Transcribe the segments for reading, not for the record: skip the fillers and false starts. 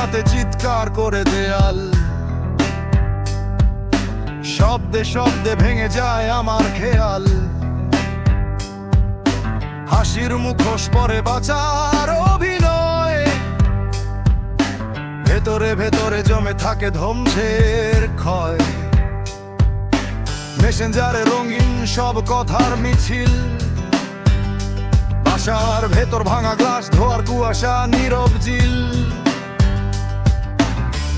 রাতে চিৎকার করে দেয়াল, শব্দে শব্দে ভেঙে যায় আমার খেয়াল। হাসির মুখোশ পরে বাঁচার অভিনয়, ভেতরে ভেতরে জমে থাকে ধ্বংসের ক্ষয়। মেসেঞ্জারে রঙিন সব কথার মিছিল, বাসার ভেতর ভাঙা গ্লাস, ধোয়ার কুয়াশা, নীরব জিল।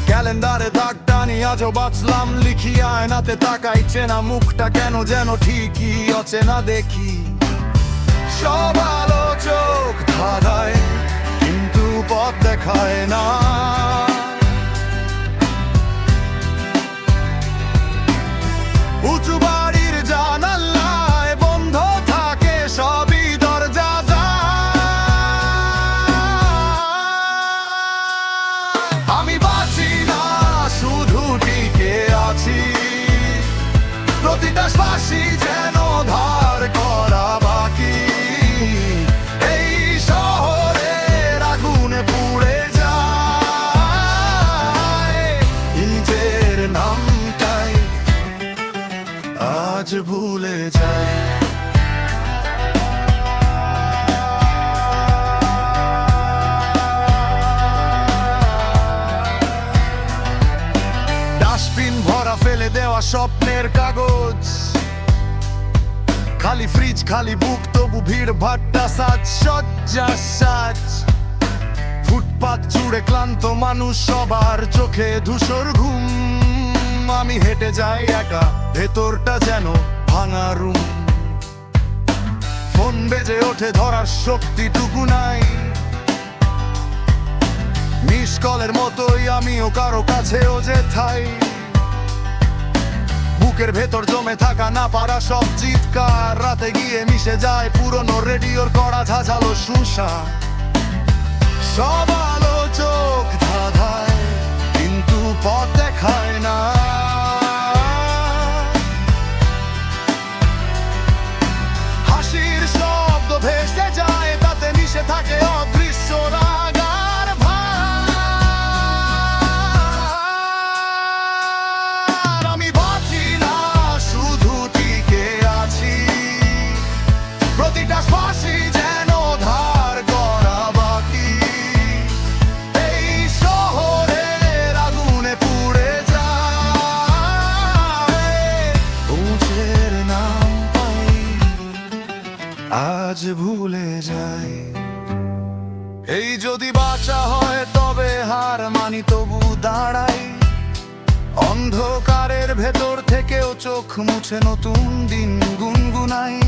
ক্যালেন্ডারে দাগ টানি আজও বাঁচলাম লিখি, আয়নাতে তাকাই চেনা মুখটা কেন যেন ঠিকই অচেনা দেখি। সব আলো চোখ ধাঁধায় কিন্তু পথ দেখায় না। উঁচু বাড়ির জানালায় বন্ধ থাকে সবই দরজা। আমি বাঁচি না, শুধু টিকে আছি, প্রতিটা শ্বাসই যেন ধার করা বাকি। এই শহরের আগুনে পুড়ে যায় নিজের নামটাই আজ ভুলে যায়। ডাস্টবিন ভরা ফেলে দেওয়া স্বপ্নের কাগজ, খালি ফ্রিজ খালি বুক তবু ভিড় ভাট্টা সাজ সজ্জা সাজ। ফুটপাত জুড়ে ক্লান্ত মানুষ, সবার চোখে ধূসর ঘুম। আমি হেঁটে যাই একা, ভেতরটা যেন ভাঙা রুম। ফোন বেজে ওঠে, ধরার শক্তিটুকু নাই। মিস কলের মতোই আমিও কারো কাছেও যে থাই। বুকের ভেতর জমে থাকা না পারা সব চিৎকার, রাতে গিয়ে মিশে যায় পুরনো রেডিওর কড়া ঝাঁঝালো শুষা। সব আলো চোখ ধাঁধায় কিন্তু পথ দেখায় না। হাসির শব্দ ভেসে যায়, তাতে মিশে থাকে অদৃশ্য রাগ আর ভার। আমি বাঁচি না, শুধু টিকে আছি, প্রতিটা শ্বাসই যেন ধার করা বাকি। এই শহরের আগুনে পুড়ে যায়, মুখের নাম পাই আজ ভুলে যায়। এই যদি বাঁচা হয় তবে হার মানি, তবু দাঁড়াই। অন্ধকারের ভেতর থেকেও চোখ মুছে নতুন দিন গুনগুনাই।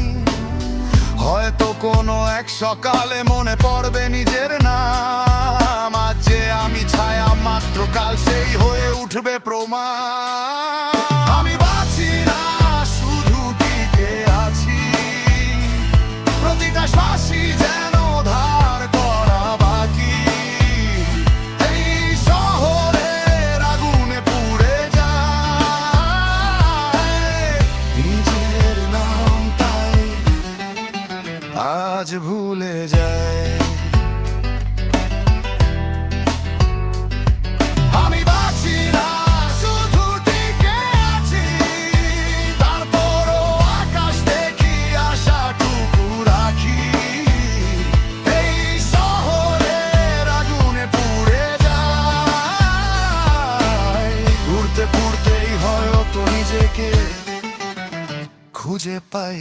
হয়তো কোনো এক সকালে মনে পড়বে নিজের নাম। আজ যে আমি ছায়া মাত্র, কাল সেই হয়ে উঠবে প্রমাণ। আমি বাঁচি না, শুধু টিকে আছি, প্রতিটা শ্বাসই যেন ধার করা বাকি। এই শহরের আগুনে পুড়ে যায়, নিজের নামটাই আজ ভুলে যায়। আমি বাঁচি না, শুধু টিকে আছি, তারপরও আকাশ দেখি, আশাটুকু রাখি। এই শহরের আগুনে পুড়ে যায়, ঘুরতে ঘুরতেই হয়তো নিজেকে খুঁজে পাই।